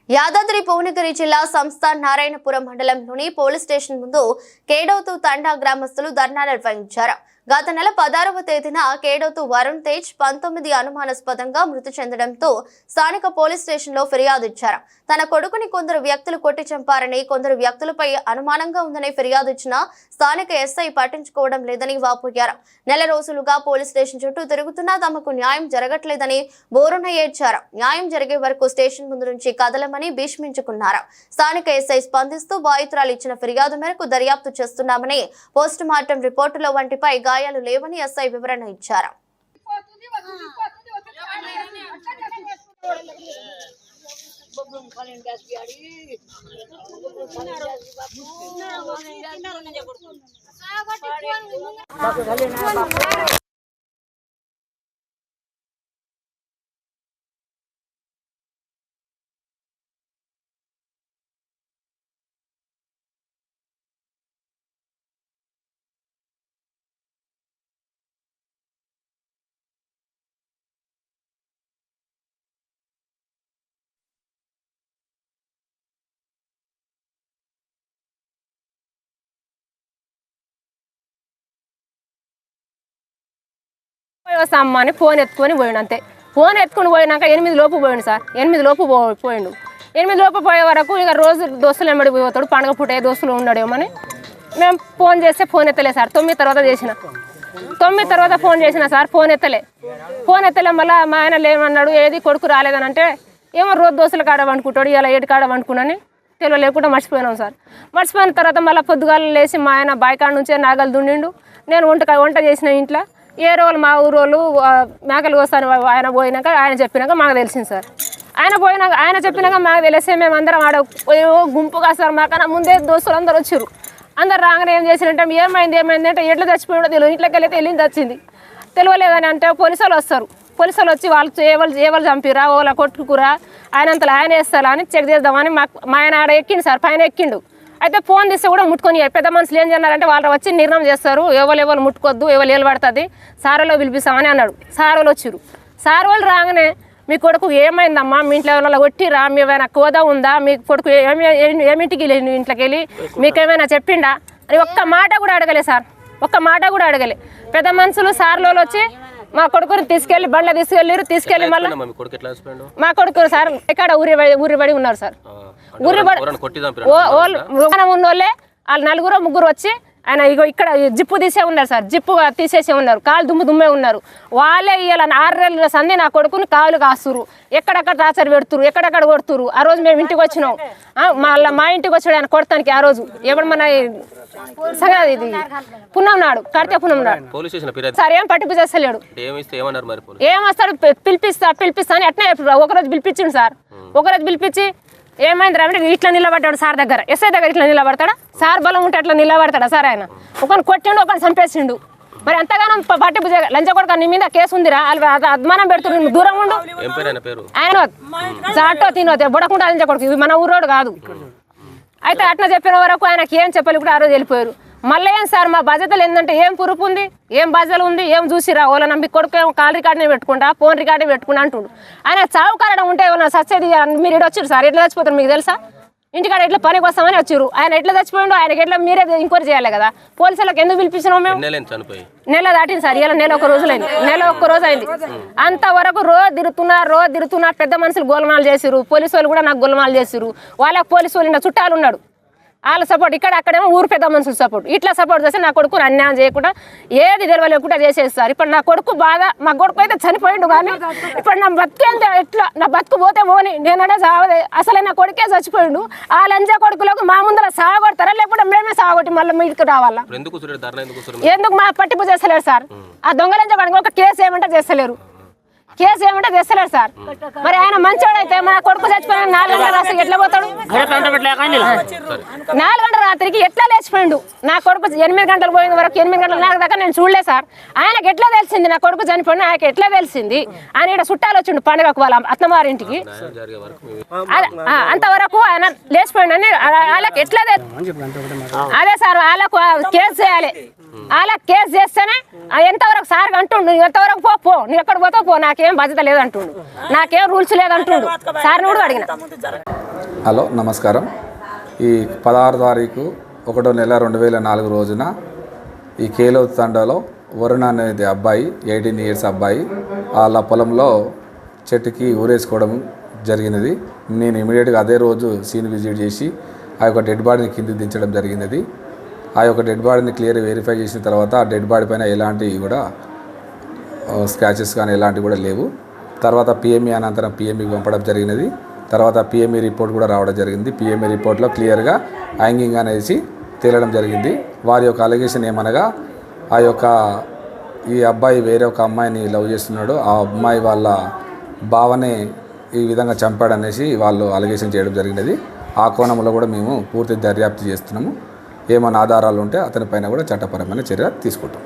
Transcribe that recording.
యాదాద్రి భువనగిరి జిల్లా సంస్థాన్ నారాయణపురం మండలంలోని police station ముందు కేడోతు తండా గ్రామస్తులు ధర్నా నిర్వహించారు. గత నెల 16వ తేదీన కేడోతు వరుణ్ తేజ్ 19 అనుమానాస్పదంగా మృతి చెందడంతో స్థానిక పోలీస్ స్టేషన్ లో ఫిర్యాదు ఇచ్చారు. తన కొడుకుని కొందరు వ్యక్తులు కొట్టి చంపారని, కొందరు వ్యక్తులపై అనుమానంగా ఉందని ఫిర్యాదు ఇచ్చిన స్థానిక ఎస్ఐ పట్టించుకోవడం లేదని వాపోయారు. నెల రోజులుగా పోలీస్ స్టేషన్ చుట్టూ తిరుగుతున్నా తమకు న్యాయం జరగట్లేదని బోరున ఏడ్చారు. న్యాయం జరిగే వరకు స్టేషన్ ముందు నుంచి కదలమని భీష్మించుకున్నారు. స్థానిక ఎస్ఐ స్పందిస్తూ బాధితురాలు ఇచ్చిన ఫిర్యాదు మేరకు దర్యాప్తు చేస్తున్నామని, పోస్ట్ మార్టం రిపోర్టులో వంటిపై గాయాలు లేవని ఎస్ఐ వివరణ ఇచ్చారు. అమ్మ అని ఫోన్ ఎత్తుకొని పోయిండు. అంతే ఫోన్ ఎత్తుకొని పోయినాక 8 లోపు పోయిండు సార్. 8 లోపు పోయిండు. 8 లోపు పోయే వరకు ఇక రోజు దోస్తులు ఎమ్మడి పోతాడు. పండుగ పూట ఏ దోస్తులు ఉండడేమని మేము ఫోన్ చేస్తే ఫోన్ ఎత్తలే సార్. 9 తర్వాత చేసిన. 9 తర్వాత ఫోన్ చేసిన సార్. ఫోన్ ఎత్తలే మళ్ళీ మా ఆయన లేమన్నాడు. ఏది కొడుకు రాలేదని అంటే ఏమో రోజు దోస్తులు కాడ వండుకుంటాడు, ఇలా 7 కాడ వండుకున్నాని తెలియలేకుండా మర్చిపోయినాం సార్. మర్చిపోయిన తర్వాత మళ్ళీ పొద్దుగాలు లేచి మా ఆయన బాయికాడ నుంచే నాగలు దుండిండు. నేను వంట చేసిన ఇంట్లో ఏ రోజులు మా ఊరోళ్ళు మేకలు వస్తాను ఆయన పోయినాక ఆయన చెప్పినాక మాకు తెలిసింది సార్. ఆయన చెప్పినాక మాకు తెలిస్తే మేము అందరం ఆడ గుంపుగా సార్ మాకన్నా ముందే దోస్తులు అందరు వచ్చారు. అందరు రాగానే ఏం చేసినట్టే ఏమైంది అంటే ఎట్లా చచ్చిపోయిందో తెలియదు. ఇంట్లోకి వెళ్ళి వెళ్ళింది వచ్చింది తెలియలేదని అంటే పోలీసులు వస్తారు. పోలీసులు వచ్చి వాళ్ళు ఎవరు చంపిరా వాళ్ళ కొట్టుకురా ఆయనంతలో ఆయన వేస్తారా అని చెక్ చేద్దామని మా ఆయన ఆడ ఎక్కిండు సార్. పైన ఎక్కిండు. అయితే ఫోన్ తీస్తే కూడా ముట్టుకొని పెద్ద మనుషులు ఏం చేస్తున్నారంటే వాళ్ళు వచ్చి నిర్ణయం చేస్తారు. ఎవరు ముట్టుకోవద్దు, ఎవరు పడుతుంది, సారోలో పిలిపిస్తామని అన్నాడు. సారోలు వచ్చారు. సారోలు రాగానే మీ కొడుకు ఏమైందమ్మా, మీ ఇంట్లో ఎవరైనా కొట్టిరా, మీ ఏమైనా కోదా ఉందా, మీ కొడుకు ఏమింటికి వెళ్ళి ఇంట్లోకి వెళ్ళి మీకేమైనా చెప్పిండా అని ఒక్క మాట కూడా అడగలే సార్. ఒక్క మాట కూడా అడగలే. పెద్ద మనుషులు సార్లో వచ్చి మా కొడుకుని తీసుకెళ్ళి బండ్ల తీసుకెళ్ళి మళ్ళీ మా కొడుకు సార్ ఇక్కడ ఊరిబడి ఉన్నారు సార్. ఊరిబడి ఉన్నోళ్ళే వాళ్ళు 4 వచ్చి ఆయన ఇగో ఇక్కడ జిప్పు తీసే ఉన్నారు సార్. జిప్పు తీసేసే ఉన్నారు. కాలు దుమ్మే ఉన్నారు. వాళ్ళే ఇవాళ 6 నెలల సంది నా కొడుకుని కాలు కాస్తురు. ఎక్కడెక్కడ టార్చర్ పెడుతురు, ఎక్కడెక్కడ కొడుతురు. ఆ రోజు మేము ఇంటికి వచ్చినాం. మళ్ళీ మా ఇంటికి వచ్చాడు ఆయన కొడతానికి. ఆ రోజు ఎవడు మన ఇది పున్నం నాడు కడితే పున్నం నాడు సార్ ఏం పట్టింపు చేస్తలేడు. ఏమొస్తాడు పిలిపిస్తా అని అట్నే ఒకరోజు పిలిపించిండు సార్. ఒకరోజు పిలిపించి ఏమైంది అంటే ఇట్లా నిలబడ్డాడు సార్ దగ్గర. ఎస్ఐ దగ్గర ఇట్లా నిలబడతాడా సార్? బలం ఉంటే అట్లా నిలబడతాడా సార్? ఆయన ఒకరిని కొట్టిండు, ఒకరిని చంపేసిండు. మరి అంతగానో పట్టింపు లంచ కొడుకు నీ మీద కేసు ఉందిరా, వాళ్ళు అద్మానం పెడుతున్నారు, దూరం ఉండు. ఆయన జాటో తినోతే బుడకుండా లంచ కొడుకు, ఇవి మన ఊరోడు కాదు. అయితే అట్లా చెప్పిన వరకు ఆయనకి ఏం చెప్పాలి కూడా ఆ రోజు వెళ్ళిపోయారు. మళ్ళీ ఏం సార్ మా బాధ్యతలు ఏంటంటే ఏం పురుపు ఉంది, ఏం బాధ్యతలు ఉంది, ఏం చూసిరా వాళ్ళ నమ్మి కొడుకు ఏమో కాల్ రికార్డుని పెట్టుకుంటా, ఫోన్ రికార్డు పెట్టుకుంటా అంటుండు. ఆయన చావు కారణం ఉంటే ఏమన్నా సచ్చేది మీరు ఇటు వచ్చారు సార్. ఎట్లా చచ్చిపోతారు మీకు తెలుసా? ఇంటికాడ ఎట్లా పనికి వస్తామని వచ్చారు. ఆయన ఎట్లా చచ్చిపోయిండు, ఆయనకి ఎట్లా మీరే ఎంక్వైరీ చేయాలి కదా. పోలీసులకు ఎందుకు పిలిపించినాం మేము? నెల దాటింది సార్. ఇలా నెల 1 రోజులైంది. నెల 1 రోజు అయింది. అంతవరకు రోజు తిరుగుతున్నా పెద్ద మనుషులు గోలమాలు చేసిరు. పోలీసు వాళ్ళు కూడా నాకు గోలమాలు చేసిరు. వాళ్ళకి పోలీసు వాళ్ళు చుట్టాలు ఉన్నాడు. వాళ్ళ సపోర్ట్ ఇక్కడ అక్కడేమో ఊరు పెద్ద మనుషులు సపోర్ట్. ఇట్లా సపోర్ట్ చేస్తే నా కొడుకు అన్యాయం చేయకుండా ఏది తెలవలేకుండా చేసేస్తారు. ఇప్పుడు నా కొడుకు బాగా, మా కొడుకు అయితే చనిపోయిండు. కానీ ఇప్పుడు నా బతుకు ఎంత ఎట్లా, నా బతుకు పోతే పోని నేనంటే సావదే. అసలే నా కొడుకే చచ్చిపోయిండు. ఆ లంజా కొడుకులకు మా ముందర సాగొడతారా లేకపోతే మేమే సాగొట్టి మళ్ళీ మీకు రావాలా? ఎందుకు మా పట్టింపు చేస్తలేరు సార్? ఆ దొంగ లంజా కొడుకు ఒక కేసు ఏమంటే చేస్తలేరు. సార్. మరి ఆయన మంచోడైతే మన కొడుకు చచ్చిపోయిన 4 గంటల రాత్రికి ఎట్లా పోతాడు? 4 గంటల రాత్రికి ఎట్లా లేచిపోయిండు? నా కొడుకు 8 గంటలు పోయిన వరకు 8 గంటల దాకా నేను చూడలే సార్. ఆయనకు ఎట్లా తెలిసింది నా కొడుకు చనిపోయిన? ఆయనకి ఎట్లా తెలిసింది? ఆయన ఇక్కడ చుట్టాలు వచ్చిండు పండుగకు వాళ్ళ అత్తమారింటికి. అంతవరకు ఆయన లేచిపోయిండు అని వాళ్ళకి ఎట్లా అదే సార్ వాళ్ళకు కేసు చేయాలి. వాళ్ళకి కేసు చేస్తేనే ఎంతవరకు సార్ అంటుండు ఎంతవరకు పో నువ్వు ఎక్కడ పోతావు పో, నాకేం బాధ్యత లేదంటుండు, నాకేం రూల్స్ లేదంటుండు. సార్ కూడా అడిగిన హలో నమస్కారం. ఈ 16 తారీఖు 1వ నెల 2004 రోజున ఈ కేలోతు తండాలో వరుణ్ అనేది అబ్బాయి 18 ఇయర్స్ అబ్బాయి వాళ్ళ పొలంలో చెట్టుకి ఊరేసుకోవడం జరిగినది. నేను ఇమీడియట్గా అదే రోజు సీన్ విజిట్ చేసి ఆ యొక్క డెడ్ బాడీని కిందికి దించడం జరిగినది. ఆ యొక్క డెడ్ బాడీని క్లియర్ వెరిఫై చేసిన తర్వాత ఆ డెడ్ బాడీ పైన ఎలాంటివి కూడా స్క్రాచెస్ కానీ ఎలాంటివి కూడా లేవు. తర్వాత పిఎంఈ అనంతరం పిఎంఈకి పంపడం జరిగినది. తర్వాత పిఎంఈ రిపోర్ట్ కూడా రావడం జరిగింది. పిఎంఈ రిపోర్ట్లో క్లియర్గా హ్యాంగింగ్ అనేసి తేలడం జరిగింది. వారి యొక్క అలిగేషన్ ఏమనగా ఈ అబ్బాయి వేరే ఒక అమ్మాయిని లవ్ చేస్తున్నాడు, ఆ అమ్మాయి వాళ్ళ బావనే ఈ విధంగా చంపాడనేసి వాళ్ళు అలిగేషన్ చేయడం జరిగినది. ఆ కోణంలో కూడా మేము పూర్తి దర్యాప్తు చేస్తున్నాము. ఏమైనా ఆధారాలు ఉంటే అతని పైన కూడా చట్టపరమైన చర్య తీసుకుంటాం.